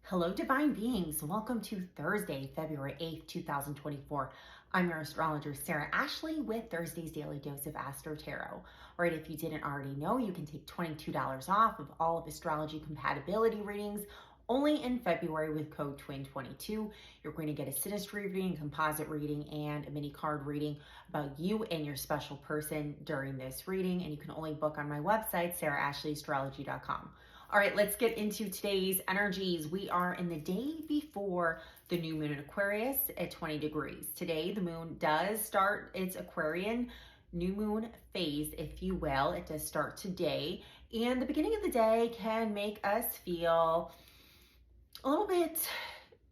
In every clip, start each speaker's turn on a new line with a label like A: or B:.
A: Hello, divine beings. Welcome to Thursday, February 8th, 2024. I'm your astrologer, Sarah Ashley, with Thursday's Daily Dose of AstroTarot. All right, if you didn't already know, you can take $22 off of all of astrology compatibility readings only in February with code TWIN22. You're going to get a synastry reading, composite reading, and a mini card reading about you and your special person during this reading. And you can only book on my website, sarahashleyAstrology.com. All right, let's get into today's energies. We are in the day before the new moon in Aquarius at 20 degrees. Today, the moon does start its Aquarian new moon phase, if you will. It does start today. And the beginning of the day can make us feel a little bit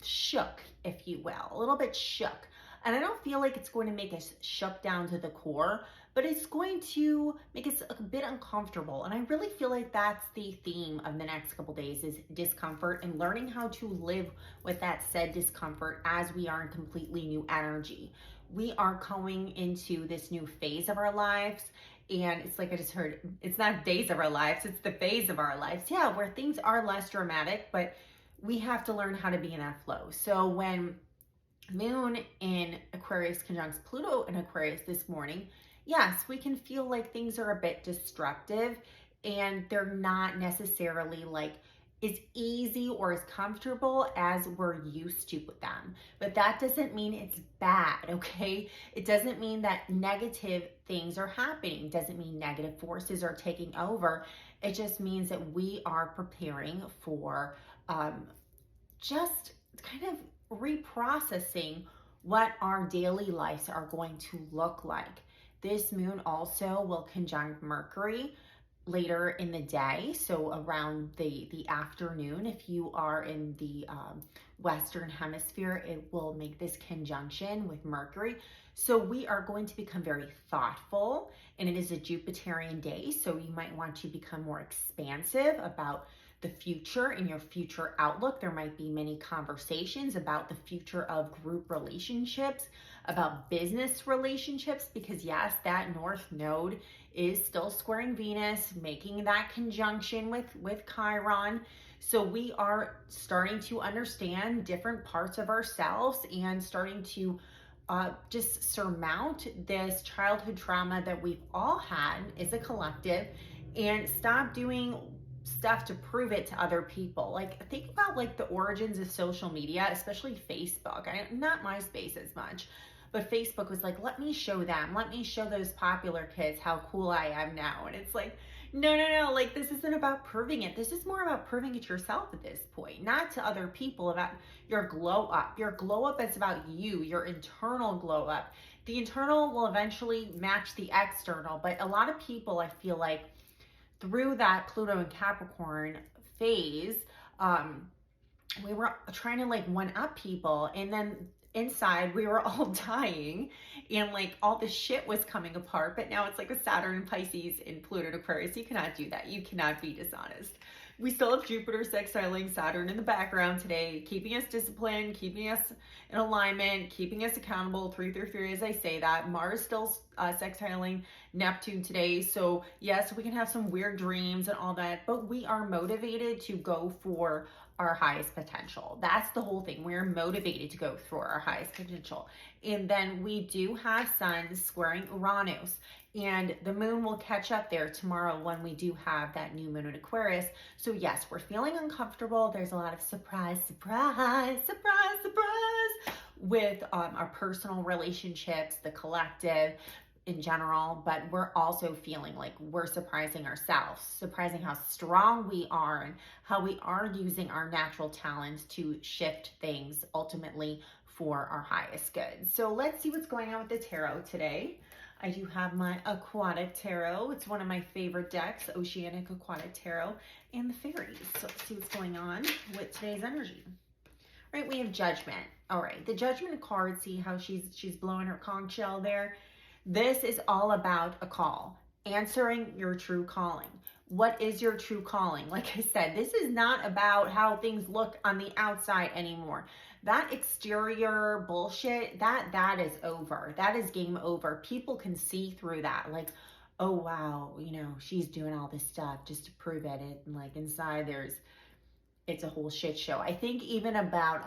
A: shook, if you will, a little bit shook. And I don't feel like it's going to make us shook down to the core, but it's going to make us a bit uncomfortable. And I really feel like that's the theme of the next couple days is discomfort and learning how to live with that said discomfort as we are in completely new energy. We are going into this new phase of our lives. And it's like I just heard, it's not days of our lives, it's the phase of our lives. Yeah, where things are less dramatic, but we have to learn how to be in that flow. So when Moon in Aquarius conjuncts Pluto in Aquarius this morning, yes, we can feel like things are a bit destructive and they're not necessarily like as easy or as comfortable as we're used to with them. But that doesn't mean it's bad, okay? It doesn't mean that negative things are happening. It doesn't mean negative forces are taking over. It just means that we are preparing for just kind of reprocessing what our daily lives are going to look like. This moon also will conjunct Mercury later in the day, so around the afternoon. If you are in the Western Hemisphere, it will make this conjunction with Mercury. So we are going to become very thoughtful, and it is a Jupiterian day, so you might want to become more expansive about the future and your future outlook. There might be many conversations about the future of group relationships, about business relationships, because yes, that North Node is still squaring Venus, making that conjunction with Chiron. So we are starting to understand different parts of ourselves and starting to just surmount this childhood trauma that we've all had as a collective and stop doing stuff to prove it to other people. Like, think about like the origins of social media, especially Facebook. Not MySpace as much, but Facebook was like, let me show them, let me show those popular kids how cool I am now. And it's like, no, like this isn't about proving it. This is more about proving it yourself at this point, not to other people, about your glow up. Your glow up is about you, your internal glow up. The internal will eventually match the external, but a lot of people, I feel like, through that Pluto and Capricorn phase, we were trying to like one up people, and then inside we were all dying and like all the shit was coming apart. But now it's like with Saturn and Pisces and Pluto and Aquarius, you cannot do that. You cannot be dishonest. We still have Jupiter sextiling Saturn in the background today, keeping us disciplined, keeping us in alignment, keeping us accountable 333 as I say that. Mars still sextiling Neptune today. So yes, we can have some weird dreams and all that, but we are motivated to go for our highest potential. That's the whole thing. We're motivated to go for our highest potential. And then we do have Sun squaring Uranus, and the moon will catch up there tomorrow when we do have that new moon in Aquarius. So yes, we're feeling uncomfortable. There's a lot of surprise with our personal relationships, the collective in general, but we're also feeling like we're surprising ourselves, surprising how strong we are and how we are using our natural talents to shift things ultimately for our highest good. So let's see what's going on with the tarot today. I do have my Aquatic Tarot. It's one of my favorite decks, Oceanic Aquatic Tarot, and the Fairies. So let's see what's going on with today's energy. All right, we have Judgment. All right, the Judgment card, see how she's blowing her conch shell there? This is all about a call, answering your true calling. What is your true calling? Like I said, this is not about how things look on the outside anymore. That exterior bullshit, that is over. That is game over. People can see through that. Like, oh wow, you know, she's doing all this stuff just to prove it. And like inside there's it's a whole shit show. I think even about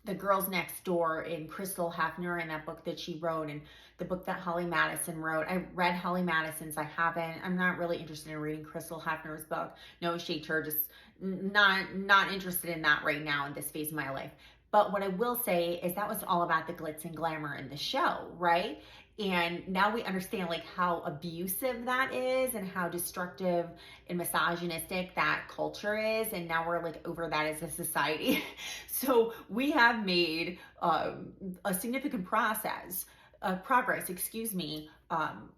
A: the girls next door in Crystal Hafner and that book that she wrote, and the book that Holly Madison wrote. I read Holly Madison's. I haven't. I'm not really interested in reading Crystal Hafner's book. No shade to her, just not interested in that right now in this phase of my life. But what I will say is that was all about the glitz and glamour in the show, right? And now we understand like how abusive that is and how destructive and misogynistic that culture is. And now we're like over that as a society. So we have made a significant progress,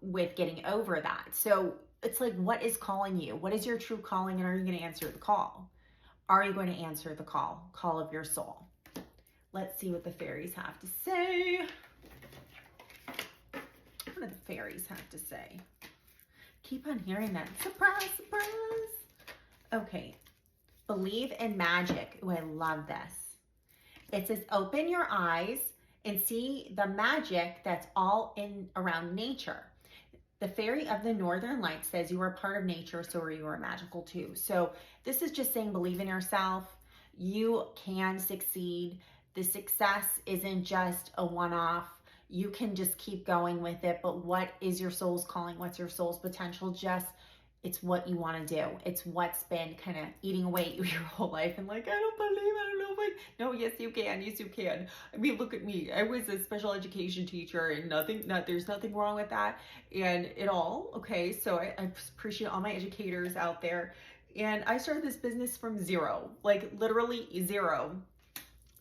A: with getting over that. So it's like, what is calling you? What is your true calling? And are you going to answer the call? Are you going to answer the call of your soul? Let's see what the fairies have to say. What do the fairies have to say? Keep on hearing that. Surprise, surprise. Okay. Believe in magic. Oh, I love this. It says, open your eyes and see the magic that's all in around nature. The fairy of the Northern Lights says you are part of nature, so are you are magical too. So this is just saying, believe in yourself. You can succeed. The success isn't just a one-off. You can just keep going with it. But what is your soul's calling? What's your soul's potential? It's what you want to do. It's what's been kind of eating away at you your whole life. And like, I don't know if I, no, yes, you can. Yes, you can. I mean, look at me. I was a special education teacher and there's nothing wrong with that and it all. Okay. So I appreciate all my educators out there. And I started this business from zero, like literally zero.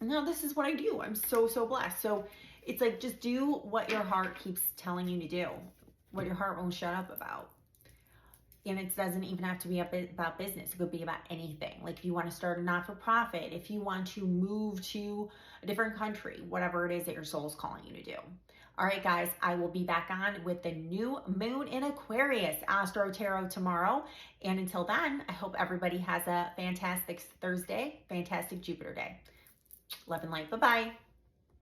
A: Now this is what I do. I'm so blessed. So it's like, just do what your heart keeps telling you to do, what your heart won't shut up about. And it doesn't even have to be about business. It could be about anything. Like if you want to start a not-for-profit, if you want to move to a different country, whatever it is that your soul is calling you to do. All right, guys, I will be back on with the new moon in Aquarius, AstroTarot tomorrow. And until then, I hope everybody has a fantastic Thursday, fantastic Jupiter day. Love and light. Bye-bye.